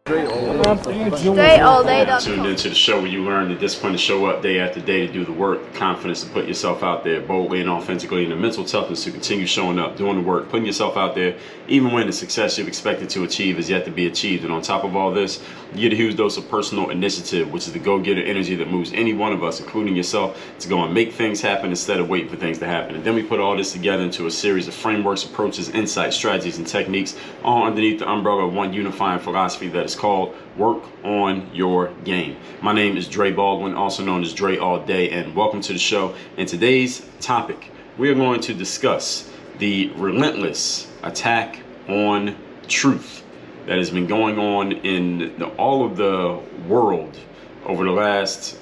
StraiGhtAllDay.com. Tuned into the show where you learn the discipline to show up day after day, to do the work, the confidence to put yourself out there boldly and authentically, and the mental toughness to continue showing up, doing the work, putting yourself out there, even when the success you've expected to achieve is yet to be achieved. And on top of all this, you get a huge dose of personal initiative, which is the go-getter energy that moves any one of us, including yourself, to go and make things happen instead of waiting for things to happen. And then we put all this together into a series of frameworks, approaches, insights, strategies, and techniques, all underneath the umbrella of one unifying philosophy that is called work on your game. My name is Dre Baldwin, also known as Dre All Day, and welcome to the show. In today's topic, we are going to discuss the relentless attack on truth that has been going on in all of the world over the last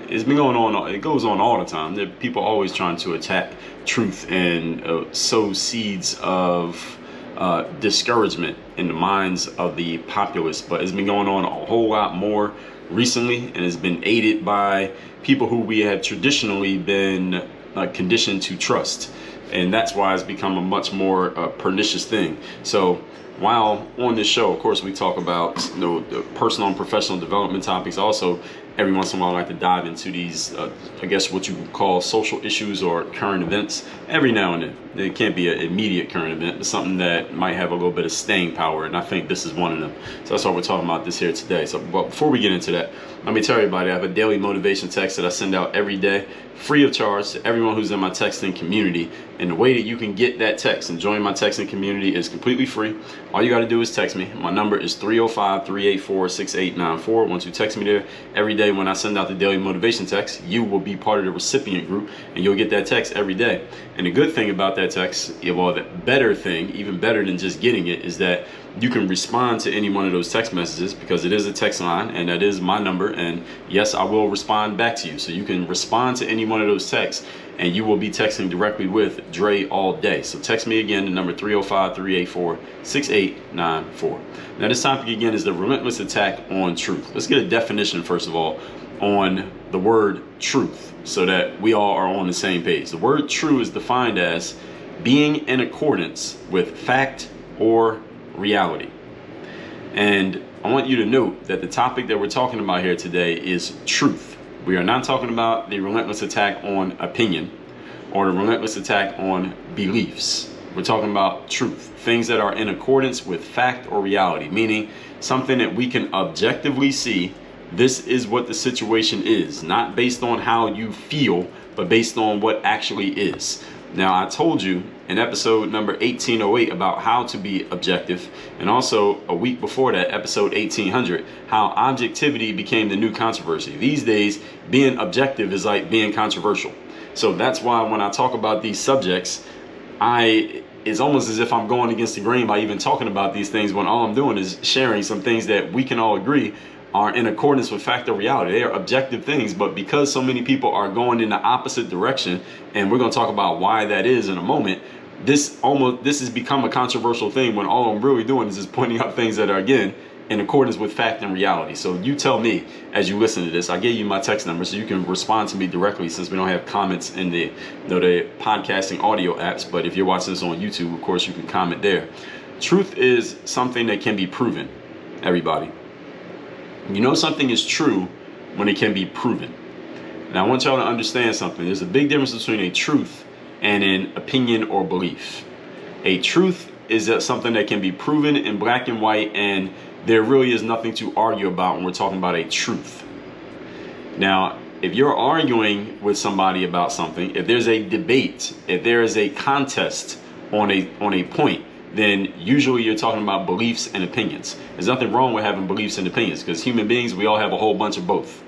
it's been going on. It goes on all the time. There are people always trying to attack truth and sow seeds of discouragement in the minds of the populace, but it's been going on a whole lot more recently, and it's been aided by people who we have traditionally been conditioned to trust, and that's why it's become a much more pernicious thing. So while on this show, of course, we talk about the personal and professional development topics. Also, every once in a while, I like to dive into these, I guess, what you would call social issues or current events. Every now and then, it can't be an immediate current event, but something that might have a little bit of staying power, and I think this is one of them. So that's why we're talking about this here today. So, but before we get into that, let me tell everybody I have a daily motivation text that I send out every day, free of charge, to everyone who's in my texting community. And the way that you can get that text and join my texting community is completely free. All you got to do is text me. My number is 305-384-6894. Once you text me there every day when I send out the daily motivation text, you will be part of the recipient group, and you'll get that text every day. And the good thing about that text, well, the better thing, even better than just getting it, is that you can respond to any one of those text messages, because it is a text line, and that is my number. And yes, I will respond back to you. So you can respond to any one of those texts, and you will be texting directly with Dre All Day. So text me again, the number 305-384-6894. Now this topic again is the relentless attack on truth. Let's get a definition first of all on the word truth, so that we all are on the same page. The word true is defined as being in accordance with fact or reality. And I want you to note that the topic that we're talking about here today is truth. We are not talking about the relentless attack on opinion or the relentless attack on beliefs. We're talking about truth, things that are in accordance with fact or reality, meaning something that we can objectively see. This is what the situation is, not based on how you feel, but based on what actually is. Now, I told you in episode number 1808 about how to be objective, and also a week before that, episode 1800, how objectivity became the new controversy. These days, being objective is like being controversial. So that's why when I talk about these subjects, it's almost as if I'm going against the grain by even talking about these things, when all I'm doing is sharing some things that we can all agree are in accordance with fact or reality. They are objective things, but because so many people are going in the opposite direction, and we're going to talk about why that is in a moment, this has become a controversial thing, when all I'm really doing is just pointing out things that are, again, in accordance with fact and reality. So you tell me as you listen to this. I gave you my text number so you can respond to me directly, since we don't have comments in the podcasting audio apps. But if you're watching this on YouTube, of course, you can comment there. Truth is something that can be proven, everybody. You know something is true when it can be proven. Now I want y'all to understand something. There's a big difference between a truth and an opinion or belief. A truth is something that can be proven in black and white, and there really is nothing to argue about when we're talking about a truth. Now, if you're arguing with somebody about something, if there's a debate, if there is a contest on a point, then usually you're talking about beliefs and opinions. There's nothing wrong with having beliefs and opinions, because human beings, we all have a whole bunch of both.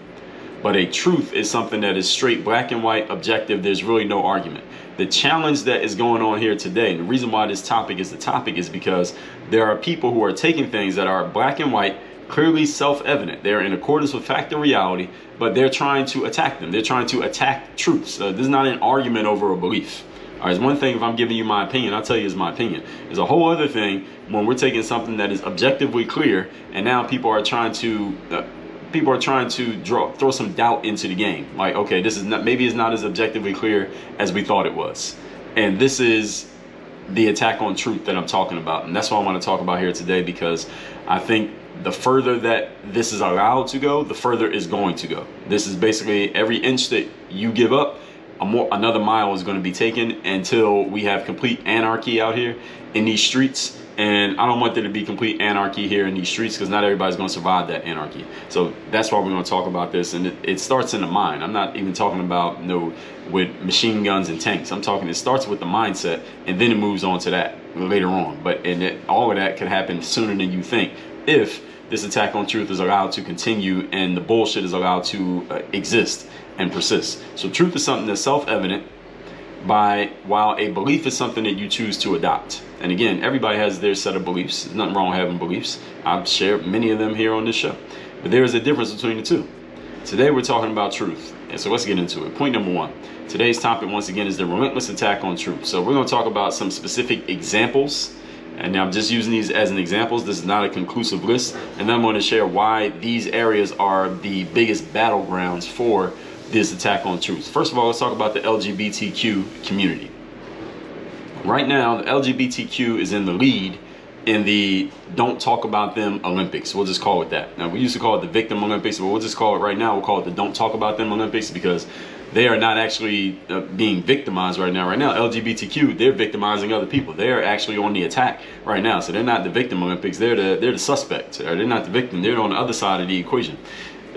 But a truth is something that is straight black and white, objective. There's really no argument. The challenge that is going on here today, and the reason why this topic is the topic, is because there are people who are taking things that are black and white, clearly self-evident. They're in accordance with fact and reality, but they're trying to attack them. They're trying to attack truths. This is not an argument over a belief. All right, it's one thing if I'm giving you my opinion, I'll tell you it's my opinion. It's a whole other thing when we're taking something that is objectively clear, and now people are trying to throw some doubt into the game. Like, okay, this is not, maybe it's not as objectively clear as we thought it was. And this is the attack on truth that I'm talking about. And that's what I want to talk about here today, because I think the further that this is allowed to go, the further it's going to go. This is basically every inch that you give up, another mile is going to be taken until we have complete anarchy out here in these streets. And I don't want there to be complete anarchy here in these streets, because not everybody's going to survive that anarchy. So that's why we're going to talk about this. And it starts in the mind. I'm not even talking about, with machine guns and tanks. I'm talking, it starts with the mindset, and then it moves on to that later on. But all of that could happen sooner than you think if this attack on truth is allowed to continue and the bullshit is allowed to exist and persist. So truth is something that's self-evident, while a belief is something that you choose to adopt. And again, everybody has their set of beliefs. There's nothing wrong with having beliefs. I've shared many of them here on this show. But there is a difference between the two. Today we're talking about truth. And so let's get into it. Point number one. Today's topic, once again, is the relentless attack on truth. So we're going to talk about some specific examples. And I'm just using these as an examples. This is not a conclusive list. And then I'm going to share why these areas are the biggest battlegrounds for this attack on truth. First of all, let's talk about the LGBTQ community. Right now, the LGBTQ is in the lead in the Don't Talk About Them Olympics. We'll just call it that. Now, we used to call it the Victim Olympics, but we'll just call it right now, we'll call it the Don't Talk About Them Olympics, because they are not actually being victimized right now. Right now, LGBTQ, they're victimizing other people. They're actually on the attack right now. So they're not the Victim Olympics. They're the suspect. Or they're not the victim. They're on the other side of the equation.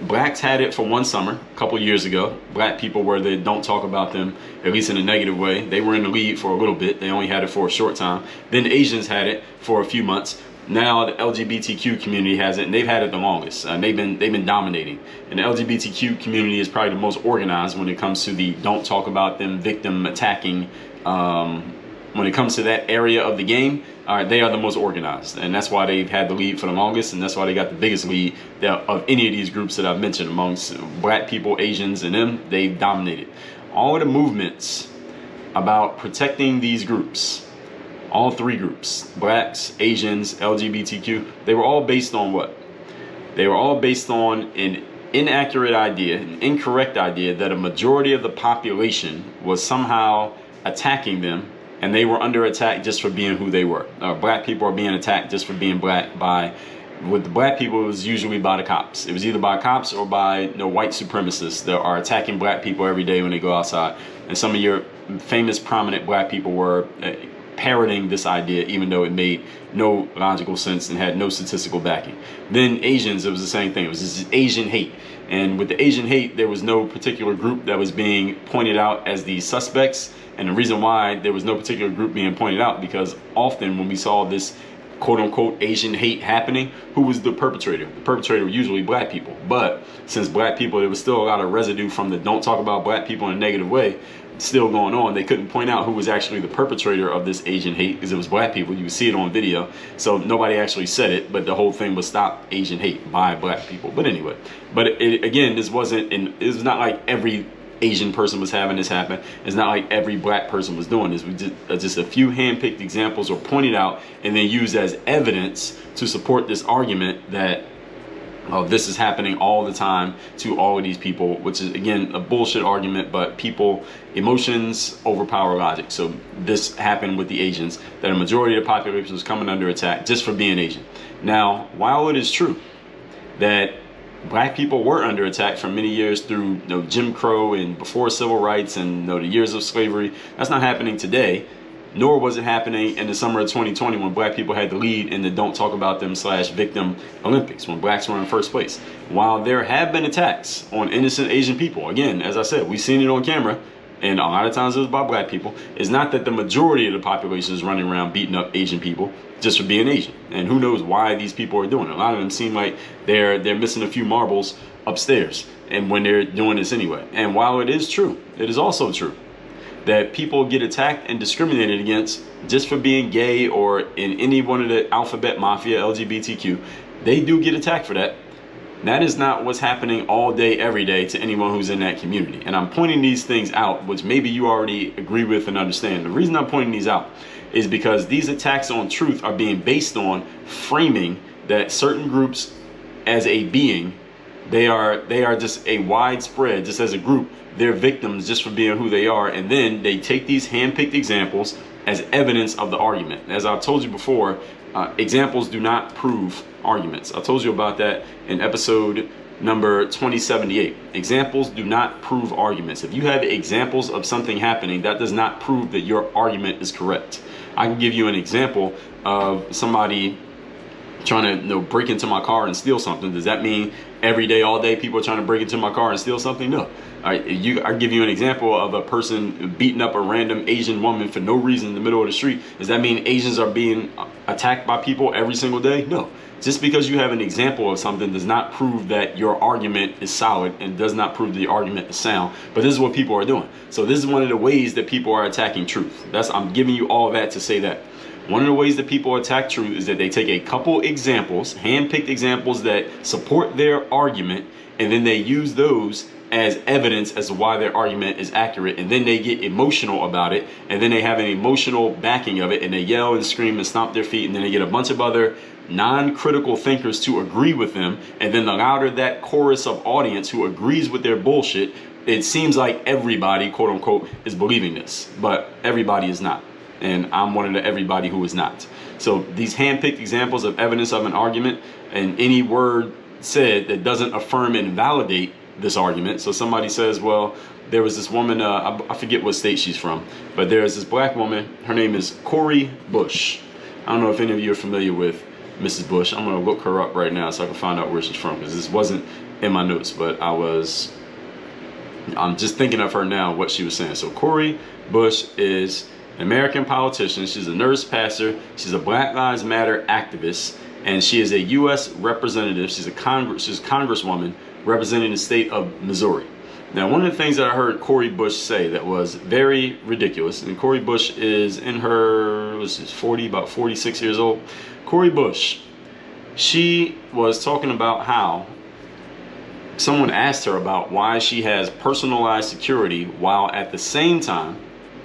Blacks had it for one summer, a couple years ago. Black people were the Don't Talk About Them, at least in a negative way. They were in the lead for a little bit. They only had it for a short time. Then Asians had it for a few months. Now the LGBTQ community has it, and they've had it the longest. They've been dominating. And the LGBTQ community is probably the most organized when it comes to the Don't Talk About Them victim attacking. When it comes to that area of the game, they are the most organized, and that's why they've had the lead for the longest, and that's why they got the biggest lead of any of these groups that I've mentioned. Amongst black people, Asians, and them, they've dominated. All of the movements about protecting these groups, all three groups, blacks, Asians, LGBTQ, they were all based on what? They were all based on an inaccurate idea, an incorrect idea that a majority of the population was somehow attacking them, and they were under attack just for being who they were. Black people are being attacked just for being black with the black people, it was usually by the cops. It was either by cops or by white supremacists that are attacking black people every day when they go outside. And some of your famous prominent black people were parroting this idea, even though it made no logical sense and had no statistical backing. Then Asians, it was the same thing. It was this Asian hate. And with the Asian hate, there was no particular group that was being pointed out as the suspects. And the reason why there was no particular group being pointed out, because often when we saw this quote-unquote Asian hate happening, who was the perpetrator? The perpetrator were usually black people. But since black people, there was still a lot of residue from the Don't Talk About Black People in a negative way still going on. They couldn't point out who was actually the perpetrator of this Asian hate, because it was black people. You would see it on video. So nobody actually said it, but the whole thing was stop Asian hate by black people. But anyway, again, this wasn't, it was not like every Asian person was having this happen. It's not like every black person was doing this. We just a few hand-picked examples were pointed out and then used as evidence to support this argument that this is happening all the time to all of these people, which is, again, a bullshit argument, but emotions overpower logic. So this happened with the Asians, that a majority of the population was coming under attack just for being Asian. Now, while it is true that black people were under attack for many years through Jim Crow and before civil rights and the years of slavery, that's not happening today. Nor was it happening in the summer of 2020 when black people had the lead in the Don't Talk About Them /Victim Olympics, when blacks were in first place. While there have been attacks on innocent Asian people, again, as I said, we've seen it on camera, and a lot of times it was by black people. It's not that the majority of the population is running around beating up Asian people just for being Asian. And who knows why these people are doing it. A lot of them seem like they're missing a few marbles upstairs, and when they're doing this anyway. And while it is true, it is also true that people get attacked and discriminated against just for being gay or in any one of the alphabet mafia, LGBTQ. They do get attacked for that. That is not what's happening all day, every day to anyone who's in that community. And I'm pointing these things out, which maybe you already agree with and understand. The reason I'm pointing these out is because these attacks on truth are being based on framing that certain groups as a being, they are just a widespread, just as a group, they're victims just for being who they are. And then they take these hand-picked examples as evidence of the argument. As I've told you before, examples do not prove arguments. I told you about that in episode number 2078. Examples do not prove arguments. If you have examples of something happening, that does not prove that your argument is correct. I can give you an example of somebody trying to break into my car and steal something. Does that mean every day, all day, people are trying to break into my car and steal something? No. I give you an example of a person beating up a random Asian woman for no reason in the middle of the street. Does that mean Asians are being attacked by people every single day? No. Just because you have an example of something does not prove that your argument is solid, and does not prove the argument is sound. But this is what people are doing. So this is one of the ways that people are attacking truth. I'm giving you all that to say that. One of the ways that people attack truth is that they take a couple examples, hand-picked examples that support their argument, and then they use those as evidence as to why their argument is accurate, and then they get emotional about it, and then they have an emotional backing of it, and they yell and scream and stomp their feet, and then they get a bunch of other non-critical thinkers to agree with them, and then the louder that chorus of audience who agrees with their bullshit, it seems like everybody, quote unquote, is believing this, but everybody is not. And I'm one of the everybody who is not. So these hand-picked examples of evidence of an argument, and any word said that doesn't affirm and validate this argument. So somebody says, well, there was this woman, I forget what state she's from, but there's this black woman, her name is Cori Bush. I don't know if any of you are familiar with Mrs. Bush. I'm gonna look her up right now so I can find out where she's from, because this wasn't in my notes, but I'm just thinking of her now, what she was saying. So Cori Bush is an American politician. She's a nurse pastor. She's a Black Lives Matter activist, and she is a U.S. representative. She's a congresswoman representing the state of Missouri. Now, one of the things that I heard Cori Bush say that was very ridiculous, and Cori Bush is in her, about 46 years old. Cori Bush, she was talking about how someone asked her about why she has personalized security, while at the same time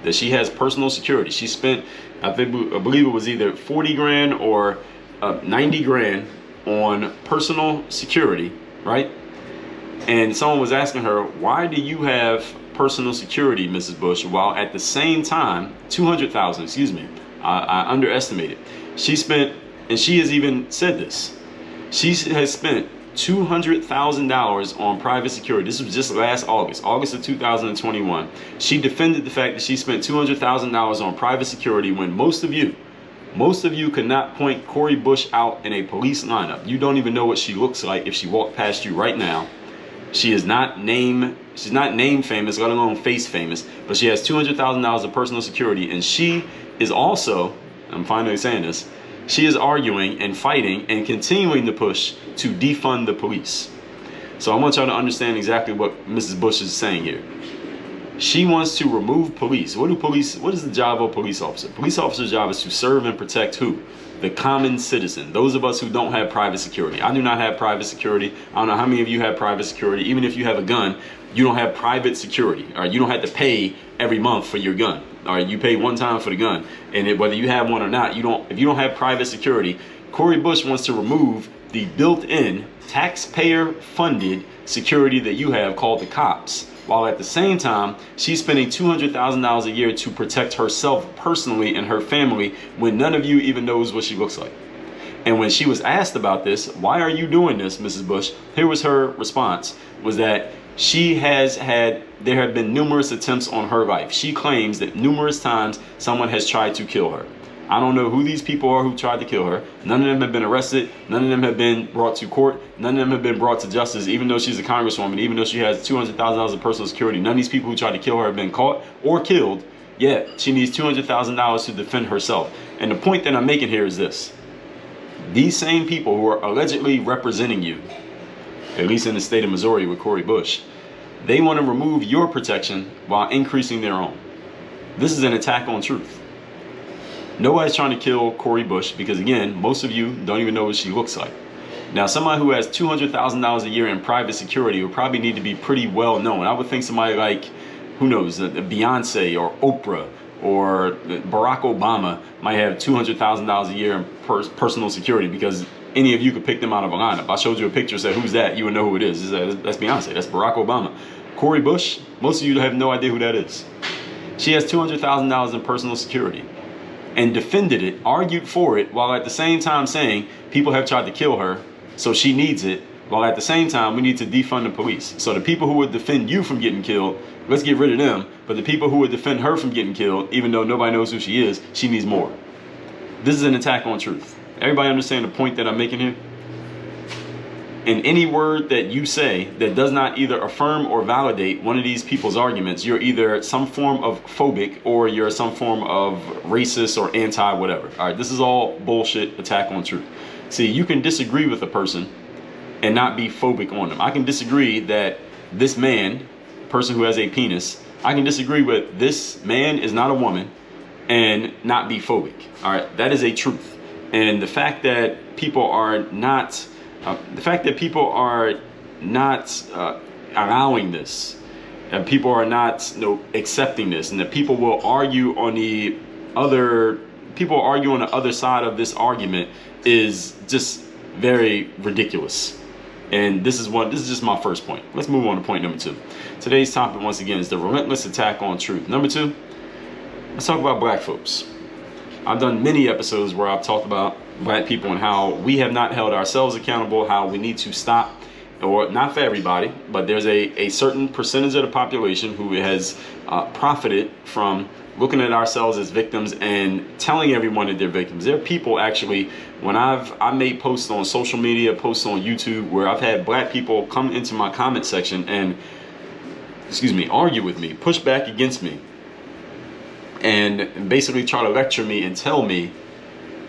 that she has personal security, she spent, I believe it was either 40 grand or 90 grand on personal security, right? And someone was asking her, why do you have personal security, Mrs. Bush, while at the same time, 200,000, excuse me, I underestimated. She spent, and she has even said this, she has spent $200,000 on private security. This was just last August of 2021. She defended the fact that she spent $200,000 on private security, when most of you could not point Cori Bush out in a police lineup. You don't even know what she looks like if she walked past you right now. She is not name famous, let alone face famous, but she has $200,000 of personal security, and she is also, I'm finally saying this, she is arguing and fighting and continuing to push to defund the police. So I want y'all to understand exactly what Mrs. Bush is saying here. She wants to remove police. What is the job of a police officer? Police officer's job is to serve and protect who? The common citizen. Those of us who don't have private security. I do not have private security. I don't know how many of you have private security. Even if you have a gun, you don't have private security. All right, you don't have to pay every month for your gun. All right, you pay one time for the gun, and whether you have one or not, if you don't have private security, Cori Bush wants to remove the built-in taxpayer-funded security that you have, called the cops, while at the same time she's spending $200,000 a year to protect herself personally and her family, when none of you even knows what she looks like. And when she was asked about this, why are you doing this, Mrs. Bush? Here was her response, was that there have been numerous attempts on her life. She claims that numerous times someone has tried to kill her. I don't know who these people are who tried to kill her. None of them have been arrested. None of them have been brought to court. None of them have been brought to justice, even though she's a congresswoman, even though she has $200,000 of personal security. None of these people who tried to kill her have been caught or killed, yet she needs $200,000 to defend herself. And the point that I'm making here is this. These same people who are allegedly representing you, at least in the state of Missouri with Cori Bush, they want to remove your protection while increasing their own. This is an attack on truth. Nobody's trying to kill Cori Bush, because again, most of you don't even know what she looks like. Now, somebody who has $200,000 a year in private security would probably need to be pretty well known. I would think somebody like, who knows, Beyonce or Oprah or Barack Obama might have $200,000 a year in personal security, because any of you could pick them out of a lineup. I showed you a picture, said, who's that? You would know who it is. That's Beyonce. That's Barack Obama. Cori Bush, most of you have no idea who that is. She has $200,000 in personal security. and defended it, argued for it, while at the same time saying people have tried to kill her, so she needs it, while at the same time we need to defund the police. So the people who would defend you from getting killed, let's get rid of them, but the people who would defend her from getting killed, even though nobody knows who she is, she needs more. This is an attack on truth. Everybody understand the point that I'm making here? In any word that you say that does not either affirm or validate one of these people's arguments, you're either some form of phobic or you're some form of racist or anti whatever. All right, this is all bullshit attack on truth. See, you can disagree with a person and not be phobic on them. I can disagree that this man, person who has a penis, I can disagree with this man is not a woman and not be phobic. All right, that is a truth. And the fact that people are not allowing this, and people are not accepting this, and that people will argue on the other side of this argument is just very ridiculous. And this is just my first point. Let's move on to point number 2. Today's topic once again is the relentless attack on truth. Number 2, let's talk about black folks. I've done many episodes where I've talked about black people and how we have not held ourselves accountable, how we need to stop, or not for everybody, but there's a certain percentage of the population who has profited from looking at ourselves as victims and telling everyone that they're victims. There are people actually, when I made posts on social media, posts on YouTube, where I've had black people come into my comment section and, argue with me, push back against me, and basically try to lecture me and tell me,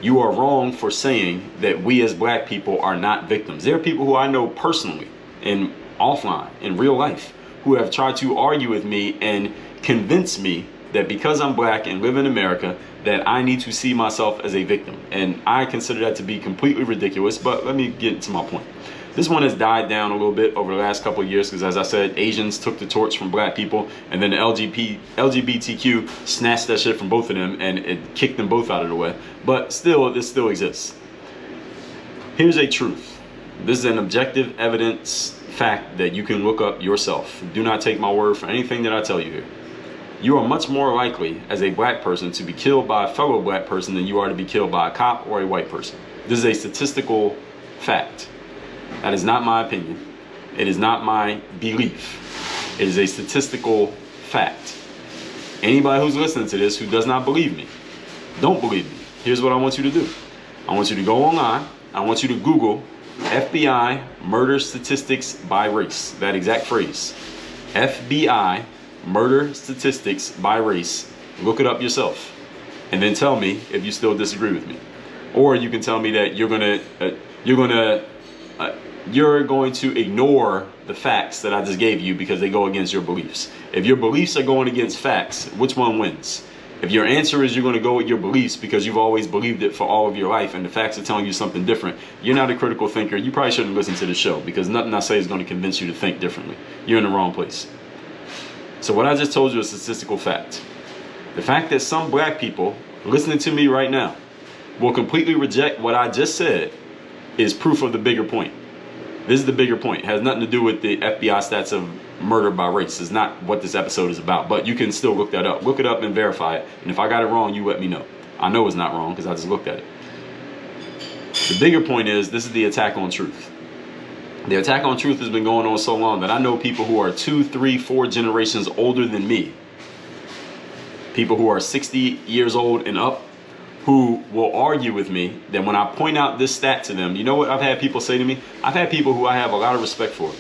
you are wrong for saying that we as black people are not victims. There are people who I know personally and offline in real life who have tried to argue with me and convince me that because I'm black and live in America, that I need to see myself as a victim. And I consider that to be completely ridiculous, but let me get to my point. This one has died down a little bit over the last couple of years because, as I said, Asians took the torch from black people, and then the LGBTQ snatched that shit from both of them, and it kicked them both out of the way. But still, this still exists. Here's a truth. This is an objective evidence fact that you can look up yourself. Do not take my word for anything that I tell you here. You are much more likely as a black person to be killed by a fellow black person than you are to be killed by a cop or a white person. This is a statistical fact. That is not my opinion. It is not my belief. It is a statistical fact. Anybody who's listening to this who does not believe me, don't believe me, here's what I want you to do. I want you to go online. I want you to Google FBI murder statistics by race. That exact phrase. FBI murder statistics by race. Look it up yourself. And then tell me if you still disagree with me. Or you can tell me that you're going to ignore the facts that I just gave you because they go against your beliefs. If your beliefs are going against facts, which one wins? If your answer is you're going to go with your beliefs because you've always believed it for all of your life and the facts are telling you something different, you're not a critical thinker. You probably shouldn't listen to the show because nothing I say is going to convince you to think differently. You're in the wrong place. So what I just told you is a statistical fact. The fact that some black people listening to me right now will completely reject what I just said is proof of the bigger point. This is the bigger point. It has nothing to do with the FBI stats of murder by race. It's not what this episode is about, but you can still look that up. Look it up and verify it. And if I got it wrong, you let me know. I know it's not wrong because I just looked at it. The bigger point is this is the attack on truth. The attack on truth has been going on so long that I know people who are 2, 3, 4 generations older than me, people who are 60 years old and up, who will argue with me that when I point out this stat to them, you know what I've had people say to me? I've had people who I have a lot of respect for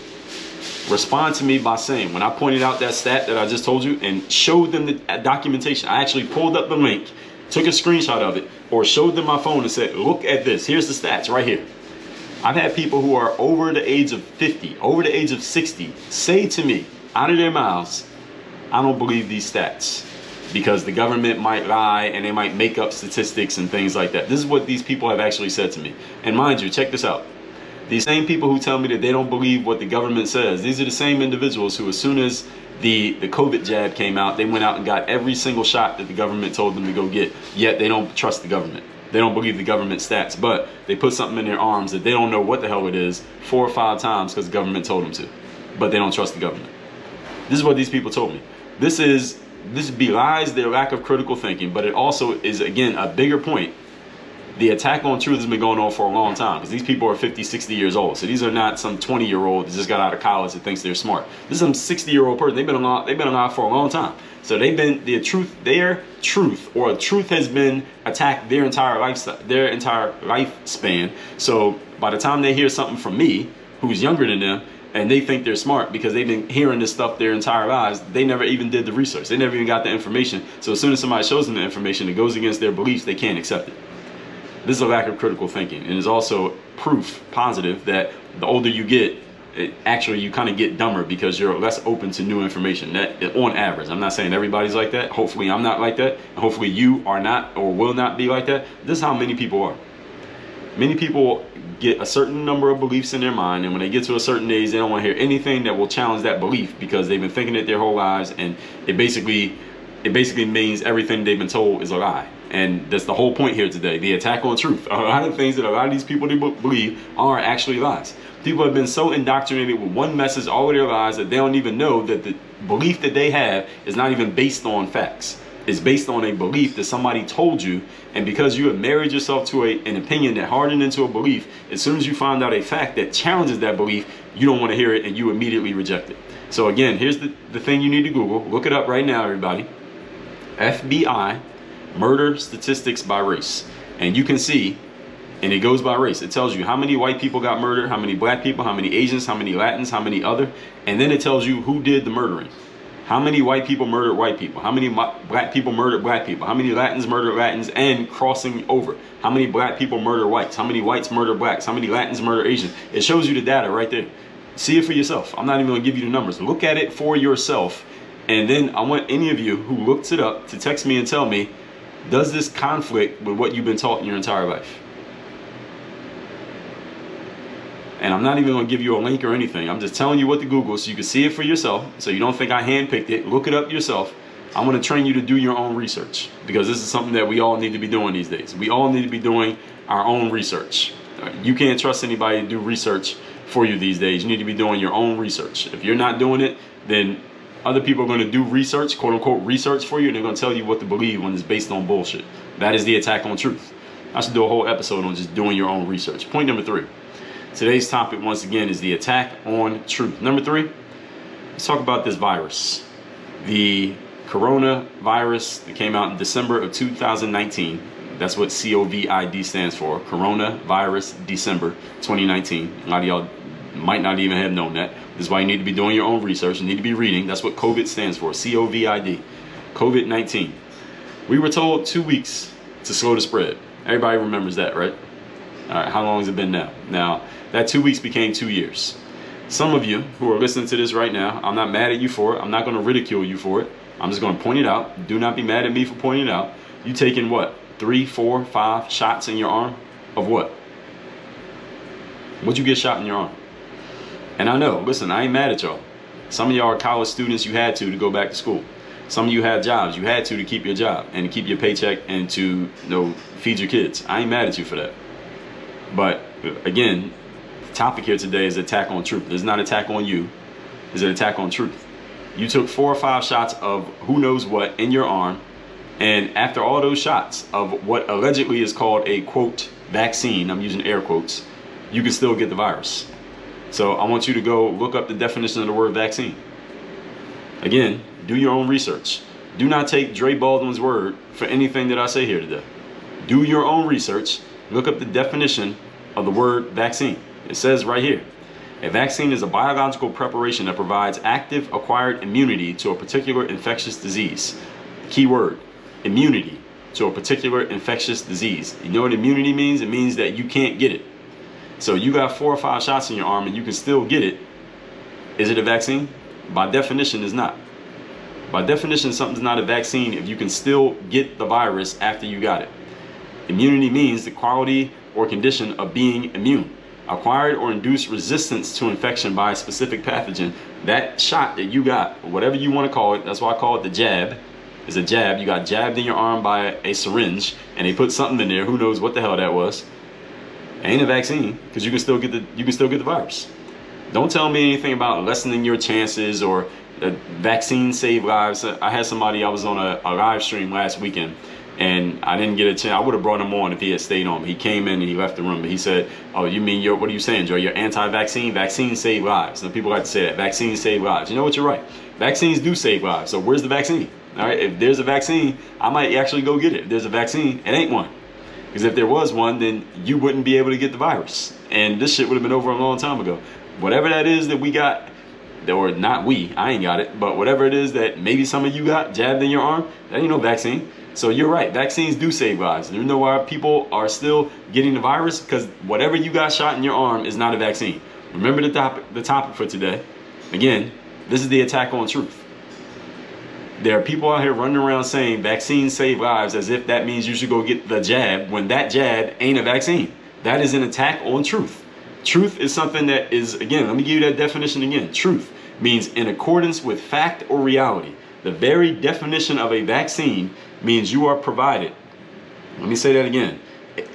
respond to me by saying, when I pointed out that stat that I just told you and showed them the documentation, I actually pulled up the link, took a screenshot of it, or showed them my phone and said, look at this, here's the stats right here. I've had people who are over the age of 50, over the age of 60, say to me, out of their mouths, I don't believe these stats. Because the government might lie and they might make up statistics and things like that. This is what these people have actually said to me. And mind you, check this out. These same people who tell me that they don't believe what the government says, these are the same individuals who, as soon as the COVID jab came out, they went out and got every single shot that the government told them to go get. Yet they don't trust the government. They don't believe the government stats, but they put something in their arms that they don't know what the hell it is 4 or 5 times because the government told them to. But they don't trust the government. This is what these people told me. This is this belies their lack of critical thinking, but it also is, again, a bigger point. The attack on truth has been going on for a long time, because these people are 50, 60 years old. So these are not some 20-year-old that just got out of college that thinks they're smart. This is some 60-year-old person. They've been alive for a long time. So their truth has been attacked their entire lifespan. So by the time they hear something from me, who's younger than them, and they think they're smart because they've been hearing this stuff their entire lives, they never even did the research. They never even got the information. So as soon as somebody shows them the information that goes against their beliefs, they can't accept it. This is a lack of critical thinking, and is also proof positive that the older you get, you kind of get dumber because you're less open to new information. That, on average, I'm not saying everybody's like that. Hopefully I'm not like that, and hopefully you are not or will not be like that. This is how many people are. Many people get a certain number of beliefs in their mind, and when they get to a certain age, they don't want to hear anything that will challenge that belief, because they've been thinking it their whole lives, and it basically means everything they've been told is a lie. And that's the whole point here today, the attack on truth. A lot of things that a lot of these people believe are actually lies. People have been so indoctrinated with one message all of their lives that they don't even know that the belief that they have is not even based on facts. It's based on a belief that somebody told you, and because you have married yourself to an opinion that hardened into a belief, as soon as you find out a fact that challenges that belief, you don't want to hear it, and you immediately reject it. So again, here's the thing you need to Google. Look it up right now, everybody. FBI murder statistics by race, and you can see, and it goes by race. It tells you how many white people got murdered, how many black people, how many Asians, how many Latins, how many other, and then it tells you who did the murdering. How many white people murdered white people? How many black people murdered black people? How many Latins murdered Latins and crossing over? How many black people murder whites? How many whites murder blacks? How many Latins murder Asians? It shows you the data right there. See it for yourself. I'm not even going to give you the numbers. Look at it for yourself, and then I want any of you who looks it up to text me and tell me, does this conflict with what you've been taught in your entire life? And I'm not even going to give you a link or anything. I'm just telling you what to Google so you can see it for yourself, so you don't think I handpicked it. Look it up yourself. I'm going to train you to do your own research, because this is something that we all need to be doing these days. We all need to be doing our own research. You can't trust anybody to do research for you these days. You need to be doing your own research. If you're not doing it, then other people are going to do research, quote unquote research for you, and they're going to tell you what to believe when it's based on bullshit. That is the attack on truth. I should do a whole episode on just doing your own research. Point number 3. Today's topic, once again, is the attack on truth. Number 3, let's talk about this virus. The coronavirus that came out in December of 2019. That's what COVID stands for. Coronavirus, December 2019. A lot of y'all might not even have known that. This is why you need to be doing your own research. You need to be reading. That's what COVID stands for. COVID. COVID-19. We were told 2 weeks to slow the spread. Everybody remembers that, right? All right, how long has it been now? Now, that 2 weeks became 2 years. Some of you who are listening to this right now, I'm not mad at you for it. I'm not going to ridicule you for it. I'm just going to point it out. Do not be mad at me for pointing it out. You taking what? 3, 4, 5 shots in your arm? Of what? What'd you get shot in your arm? And I know, listen, I ain't mad at y'all. Some of y'all are college students. You had to go back to school. Some of you had jobs. You had to keep your job and to keep your paycheck and to feed your kids. I ain't mad at you for that. But again, the topic here today is attack on truth. It's not attack on you. It's an attack on truth. You took 4 or 5 shots of who knows what in your arm, and after all those shots of what allegedly is called a quote vaccine, I'm using air quotes, you can still get the virus. So I want you to go look up the definition of the word vaccine. Again, do your own research. Do not take Dre Baldwin's word for anything that I say here today. Do your own research. Look up the definition of the word vaccine. It says right here, a vaccine is a biological preparation that provides active acquired immunity to a particular infectious disease. Key word, immunity to a particular infectious disease. You know what immunity means? It means that you can't get it. So you got 4 or 5 shots in your arm and you can still get it. Is it a vaccine? By definition, it's not. By definition, something's not a vaccine if you can still get the virus after you got it. Immunity means the quality or condition of being immune. Acquired or induced resistance to infection by a specific pathogen. That shot that you got, whatever you want to call it, that's why I call it the jab. It's a jab. You got jabbed in your arm by a syringe and they put something in there. Who knows what the hell that was? Ain't a vaccine, because you can still get the virus. Don't tell me anything about lessening your chances or vaccines save lives. I had somebody, I was on a live stream last weekend, and I didn't get a chance. I would have brought him on if he had stayed on. He came in and he left the room, but he said, "Oh, you mean what are you saying, Joe? You're anti-vaccine? Vaccines save lives." And people like to say that vaccines save lives. You know what? You're right. Vaccines do save lives. So where's the vaccine? All right. If there's a vaccine, I might actually go get it. If there's a vaccine, it ain't one. Because if there was one, then you wouldn't be able to get the virus, and this shit would have been over a long time ago. Whatever that is that we got, or not we, I ain't got it, but whatever it is that maybe some of you got jabbed in your arm, that ain't no vaccine. So you're right, vaccines do save lives. You know why people are still getting the virus? Because whatever you got shot in your arm is not a vaccine. Remember the topic for today. Again, this is the attack on truth. There are people out here running around saying vaccines save lives as if that means you should go get the jab, when that jab ain't a vaccine. That is an attack on truth. Truth is something that is, again, let me give you that definition again. Truth means in accordance with fact or reality. The very definition of a vaccine means you are provided, let me say that again,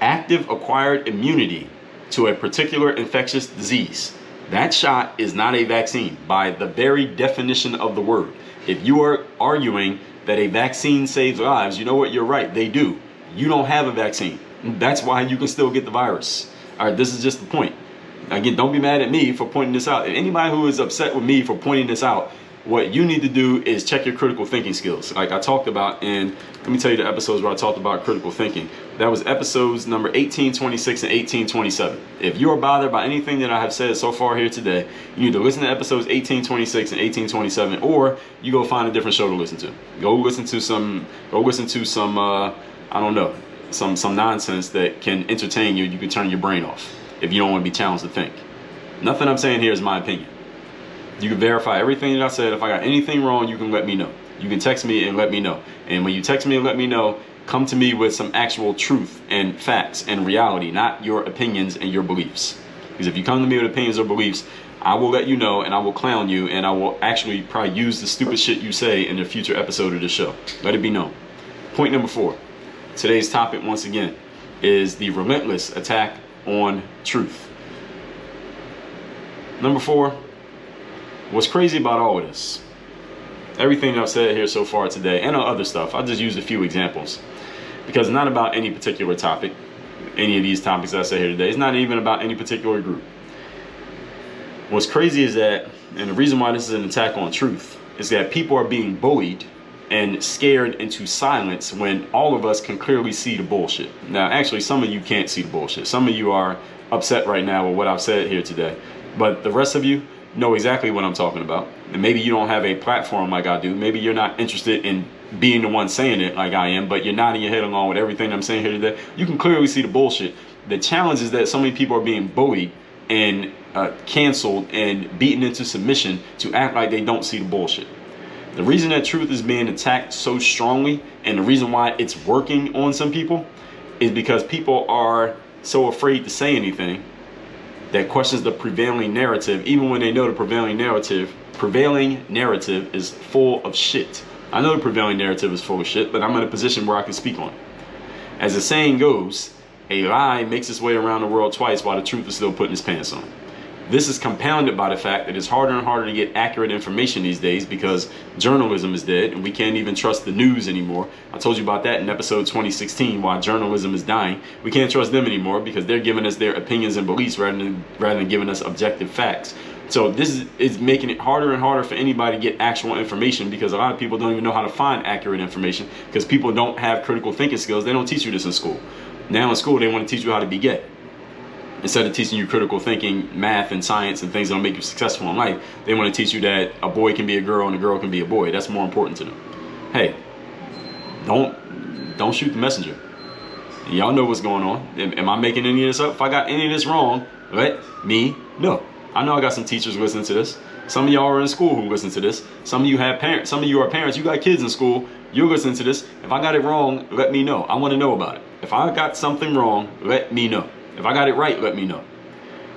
active acquired immunity to a particular infectious disease. That shot is not a vaccine by the very definition of the word. If you are arguing that a vaccine saves lives, you know what? You're right. They do. You don't have a vaccine. That's why you can still get the virus. All right, this is just the point. Again, don't be mad at me for pointing this out. If anybody who is upset with me for pointing this out, what you need to do is check your critical thinking skills. Like I talked about in, let me tell you the episodes where I talked about critical thinking. That was episodes number 1826 and 1827. If you are bothered by anything that I have said so far here today, you need to listen to episodes 1826 and 1827, or you go find a different show to listen to. Go listen to some I don't know, some nonsense that can entertain you. You can turn your brain off if you don't want to be challenged to think. Nothing I'm saying here is my opinion. You can verify everything that I said. If I got anything wrong, you can let me know. You can text me and let me know. And when you text me and let me know, come to me with some actual truth and facts and reality, not your opinions and your beliefs. Because if you come to me with opinions or beliefs, I will let you know, and I will clown you, and I will actually probably use the stupid shit you say in a future episode of this show. Let it be known. Point number 4. Today's topic, once again, is the relentless attack on truth. Number 4, what's crazy about all of this, everything I've said here so far today, and other stuff, I'll just use a few examples, because it's not about any particular topic. Any of these topics that I say here today, it's not even about any particular group. What's crazy is that, and the reason why this is an attack on truth, is that people are being bullied and scared into silence when all of us can clearly see the bullshit. Now, actually, some of you can't see the bullshit. Some of you are upset right now with what I've said here today. But the rest of you know exactly what I'm talking about. And maybe you don't have a platform like I do. Maybe you're not interested in being the one saying it like I am, but you're nodding your head along with everything I'm saying here today. You can clearly see the bullshit. The challenge is that so many people are being bullied and canceled and beaten into submission to act like they don't see the bullshit. The reason that truth is being attacked so strongly, and the reason why it's working on some people, is because people are so afraid to say anything that questions the prevailing narrative, even when they know the prevailing narrative is full of shit. I know the prevailing narrative is full of shit, but I'm in a position where I can speak on it. As the saying goes, a lie makes its way around the world twice while the truth is still putting its pants on. This is compounded by the fact that it's harder and harder to get accurate information these days because journalism is dead and we can't even trust the news anymore. I told you about that in episode 2016, why journalism is dying. We can't trust them anymore because they're giving us their opinions and beliefs rather than giving us objective facts. So this is making it harder and harder for anybody to get actual information because a lot of people don't even know how to find accurate information because people don't have critical thinking skills. They don't teach you this in school. Now in school, they want to teach you how to be gay. Instead of teaching you critical thinking, math and science and things that'll make you successful in life, they want to teach you that a boy can be a girl and a girl can be a boy. That's more important to them. Hey, don't shoot the messenger. Y'all know what's going on. Am I making any of this up? If I got any of this wrong, let me know. I know I got some teachers listening to this. Some of y'all are in school who listen to this. Some of you have parents. Some of you are parents. You got kids in school. You're listening to this. If I got it wrong, let me know. I want to know about it. If I got something wrong, let me know. If I got it right, let me know.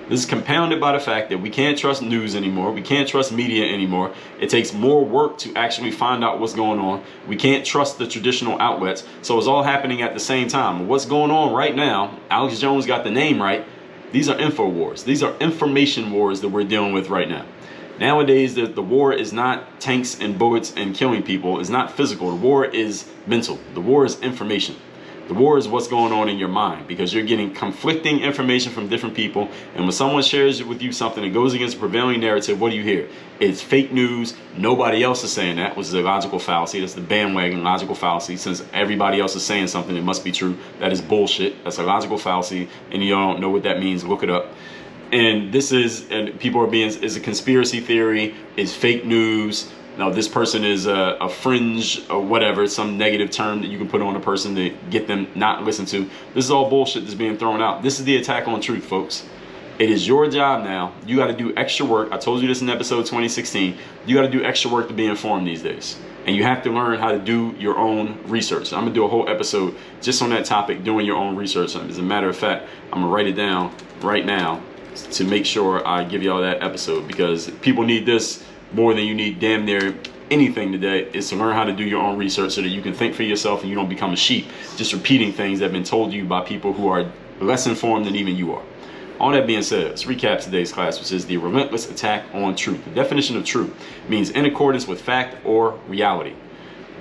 This is compounded by the fact that we can't trust news anymore. We can't trust media anymore. It takes more work to actually find out what's going on. We can't trust the traditional outlets. So it's all happening at the same time. What's going on right now, Alex Jones got the name right. These are info wars. These are information wars that we're dealing with right now. Nowadays, the war is not tanks and bullets and killing people. It's not physical. The war is mental. The war is information. The war is what's going on in your mind, because you're getting conflicting information from different people. And when someone shares with you something that goes against the prevailing narrative, what do you hear? It's fake news. Nobody else is saying that, which is a logical fallacy. That's the bandwagon logical fallacy. Since everybody else is saying something, it must be true. That is bullshit. That's a logical fallacy. And you don't know what that means, look it up. And this is, and people are being, is a conspiracy theory, is fake news. Now, this person is a fringe or whatever, some negative term that you can put on a person to get them not listened to. This is all bullshit that's being thrown out. This is the attack on truth, folks. It is your job now. You got to do extra work. I told you this in episode 2016. You got to do extra work to be informed these days. And you have to learn how to do your own research. I'm going to do a whole episode just on that topic, doing your own research. As a matter of fact, I'm going to write it down right now to make sure I give y'all that episode, because people need this more than you need damn near anything today, is to learn how to do your own research so that you can think for yourself and you don't become a sheep just repeating things that have been told you by people who are less informed than even you are. All that being said, let's recap today's class, which is the relentless attack on truth. The definition of truth means in accordance with fact or reality.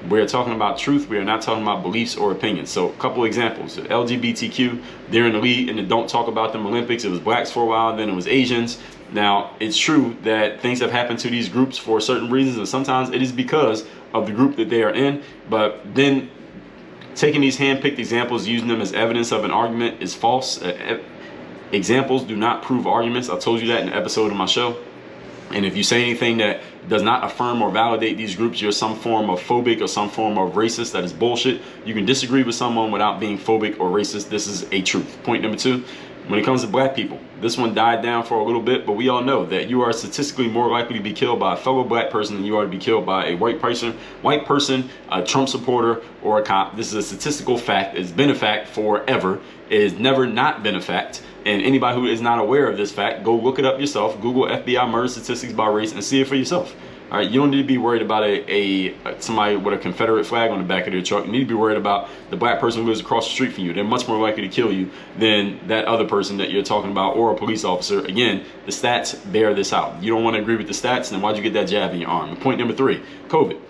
We're talking about truth. We are not talking about beliefs or opinions. So a couple examples. LGBTQ, they're in the lead in the Don't Talk About Them Olympics. It was blacks for a while, then it was Asians. Now, it's true that things have happened to these groups for certain reasons, and sometimes it is because of the group that they are in. But then taking these hand-picked examples, using them as evidence of an argument is false. Examples do not prove arguments. I told you that in an episode of my show. And if you say anything that does not affirm or validate these groups, you're some form of phobic or some form of racist. That is bullshit. You can disagree with someone without being phobic or racist. This is a truth. Point number two, when it comes to black people, this one died down for a little bit, but we all know that you are statistically more likely to be killed by a fellow black person than you are to be killed by a white person, a Trump supporter, or a cop. This is a statistical fact. It's been a fact forever. It has never not been a fact. And anybody who is not aware of this fact, go look it up yourself. Google FBI murder statistics by race and see it for yourself. All right, you don't need to be worried about somebody with a Confederate flag on the back of their truck. You need to be worried about the black person who lives across the street from you. They're much more likely to kill you than that other person that you're talking about, or a police officer. Again, the stats bear this out. You don't want to agree with the stats, then why'd you get that jab in your arm? And point number three, COVID.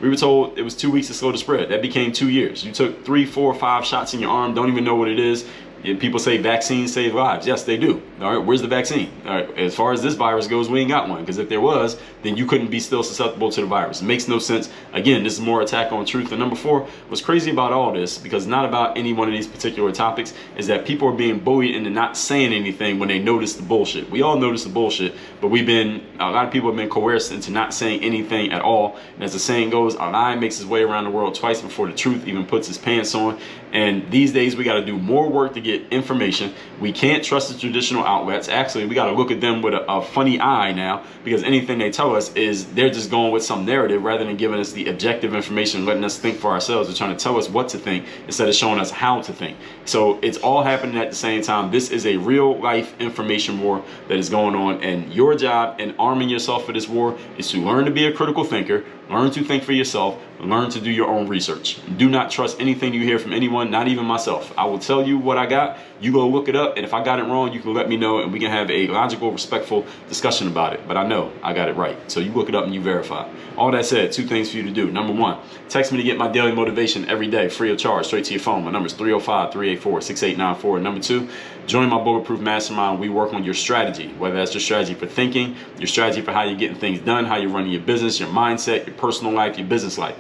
We were told it was 2 weeks to slow the spread. That became 2 years. You took 3, 4, 5 shots in your arm, don't even know what it is. People say vaccines save lives. Yes, they do. All right, where's the vaccine? All right, as far as this virus goes, we ain't got one, because if there was, then you couldn't be still susceptible to the virus. It makes no sense. Again, this is more attack on truth. And number four, what's crazy about all this, because not about any one of these particular topics, is that people are being bullied into not saying anything when they notice the bullshit. We all notice the bullshit, but a lot of people have been coerced into not saying anything at all. And as the saying goes, a lie makes its way around the world twice before the truth even puts its pants on. And these days, we got to do more work to get information. We can't trust the traditional outlets. Actually, we got to look at them with a funny eye now, because anything they tell us is they're just going with some narrative rather than giving us the objective information, letting us think for ourselves. They're trying to tell us what to think instead of showing us how to think. So it's all happening at the same time. This is a real life information war that is going on, and your job in arming yourself for this war is to learn to be a critical thinker, learn to think for yourself, learn to do your own research. Do not trust anything you hear from anyone, not even myself. I will tell you what I got. You go look it up, and if I got it wrong, you can let me know, and we can have a logical, respectful discussion about it. But I know I got it right. So you look it up and you verify. All that said, 2 things for you to do. Number one, text me to get my daily motivation every day, free of charge, straight to your phone. My number is 305-384-6894. Number two, join my Bulletproof Mastermind. We work on your strategy, whether that's your strategy for thinking, your strategy for how you're getting things done, how you're running your business, your mindset, your personal life, your business life.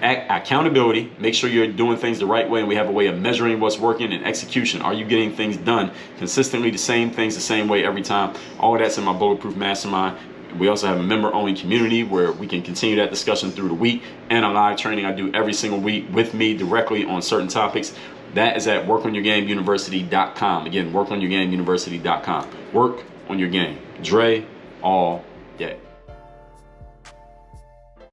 Accountability, make sure you're doing things the right way, and we have a way of measuring what's working. And execution, are you getting things done consistently, the same things the same way every time? All of that's in my Bulletproof Mastermind. We also have a member-only community where we can continue that discussion through the week, and a live training I do every single week with me directly on certain topics. That is at workonyourgameuniversity.com. Again, workonyourgameuniversity.com. Work on your game. Dre all day.